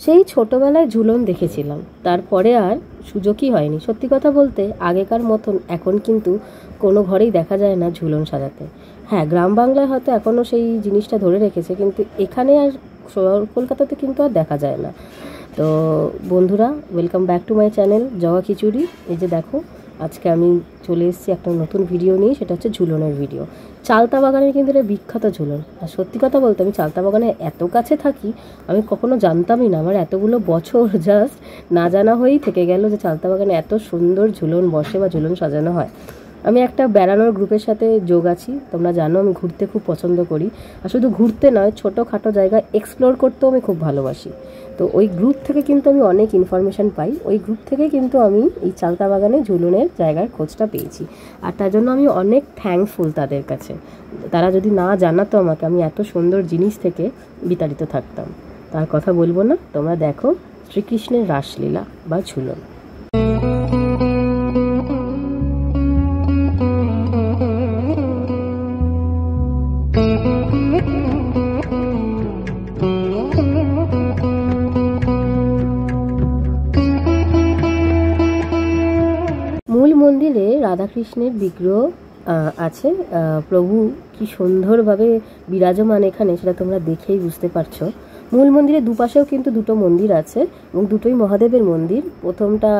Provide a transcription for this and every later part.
সেই ছোটবেলায় ঝুলন দেখেছিলাম, তারপরে আর সুযোগই হয়নি। সত্যি কথা বলতে আগেকার মতন এখন কিন্তু কোনো ঘরেই দেখা যায় না ঝুলন সাজাতে। হ্যাঁ, গ্রাম বাংলায় হয়তো এখনও সেই জিনিসটা ধরে রেখেছে, কিন্তু এখানে আর শহর কলকাতাতে কিন্তু আর দেখা যায় না। তো বন্ধুরা, welcome back to my channel জগা খিচুড়ি। এই যে দেখো, আজকে আমি চলে এসেছি একটা নতুন ভিডিও নিয়ে, সেটা হচ্ছে ঝুলনের ভিডিও। চালতা বাগানের কিন্তু এটা বিখ্যাত ঝুলন। আর সত্যি কথা বলতে আমি চালতা বাগানে এত কাছে থাকি, আমি কখনো জানতামই না। আমার এতগুলো বছর জাস্ট না জানা হয়েই থেকে গেল যে চালতা বাগানে এত সুন্দর ঝুলন বসে বা ঝুলন সাজানো হয়। আমি একটা বেড়ানোর গ্রুপের সাথে যোগ আছি, তোমরা জানো আমি ঘুরতে খুব পছন্দ করি। আর শুধু ঘুরতে নয়, ছোটোখাটো জায়গা এক্সপ্লোর করতেও আমি খুব ভালোবাসি। তো ওই গ্রুপ থেকে কিন্তু আমি অনেক ইনফরমেশান পাই। ওই গ্রুপ থেকে কিন্তু আমি এই চালতা বাগানে ঝুলনের জায়গার খোঁজটা পেয়েছি। আর তার জন্য আমি অনেক থ্যাঙ্কফুল তাদের কাছে। তারা যদি না জানাতো আমাকে, আমি এত সুন্দর জিনিস থেকে বিতাড়িত থাকতাম। তার কথা বলবো না, তোমরা দেখো শ্রীকৃষ্ণের রাসলীলা বা ঝুলন। মূল মন্দিরে রাধাকৃষ্ণের বিগ্রহ আছে। প্রভু কি সুন্দরভাবে বিরাজমান এখানে, সেটা তোমরা দেখেই বুঝতে পারছো। মূল মন্দিরের দুপাশেও কিন্তু দুটো মন্দির আছে এবং দুটোই মহাদেবের মন্দির। প্রথমটা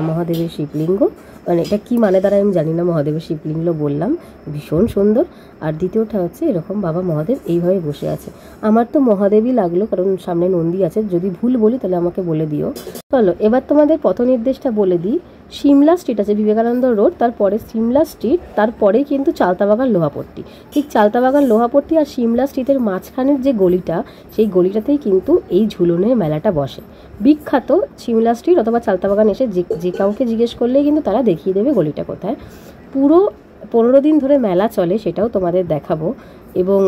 মহাদেবের শিবলিঙ্গ, মানে এটা কি মানে দ্বারা আমি জানি না, মহাদেবের শিবলিঙ্গ বললাম, ভীষণ সুন্দর। আর দ্বিতীয়টা হচ্ছে এরকম বাবা মহাদেব এইভাবে বসে আছে। আমার তো মহাদেবই লাগলো, কারণ সামনে নন্দী আছে। যদি ভুল বলি তাহলে আমাকে বলে দিও। চলো এবার তোমাদের পথ নির্দেশটা বলে দিই। সিমলা স্ট্রিট আছে, বিবেকানন্দ রোড, তারপরে সিমলা স্ট্রিট, তারপরেই কিন্তু চালতাবাগান লোহাপট্টি। ঠিক চালতাবাগান লোহাপট্টি আর সিমলা স্ট্রিটের মাঝখানের যে গলিটা, সেই গলিটাতেই কিন্তু এই ঝুলনের মেলাটা বসে। বিখ্যাত সিমলা স্ট্রিট অথবা চালতাবাগান এসে যে কাউকে জিজ্ঞেস করলেই কিন্তু তারা দেখিয়ে দেবে গলিটা কোথায়। পুরো 15 দিন ধরে মেলা চলে, সেটাও তোমাদের দেখাবো। এবং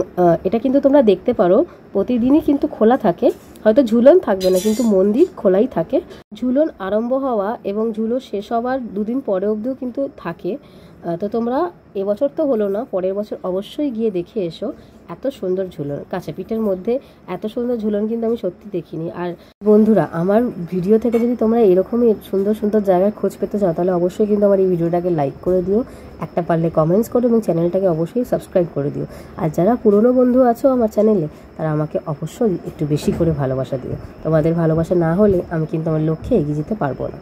এটা কিন্তু তোমরা দেখতে পারো, প্রতিদিনই কিন্তু খোলা থাকে। হয়তো ঝুলন থাকবে না, কিন্তু মন্দির খোলাই থাকে। ঝুলন আরম্ভ হওয়া এবং ঝুলন শেষ হওয়ার 2 দিন পরে অবধিও কিন্তু থাকে। তো তোমরা এবছর তো হলো না, পরের বছর অবশ্যই গিয়ে দেখে এসো। এত সুন্দর ঝুলন, কাছেপিঠের মধ্যে এত সুন্দর ঝুলন কিন্তু আমি সত্যি দেখিনি। আর বন্ধুরা, আমার ভিডিও থেকে যদি তোমরা এরকমই সুন্দর সুন্দর জায়গায় খোঁজ পেতে চাও, তাহলে অবশ্যই কিন্তু আমার এই ভিডিওটাকে লাইক করে দিও, একটা পারলে কমেন্টস করো এবং চ্যানেলটাকে অবশ্যই সাবস্ক্রাইব করে দিও। আর যারা পুরনো বন্ধু আছো আমার চ্যানেলে, তারা আমাকে অবশ্যই একটু বেশি করে ভালোবাসা দিও। তোমাদের ভালোবাসা না হলে আমি কিন্তু আমার লক্ষ্যে এগিয়ে যেতে পারবো না।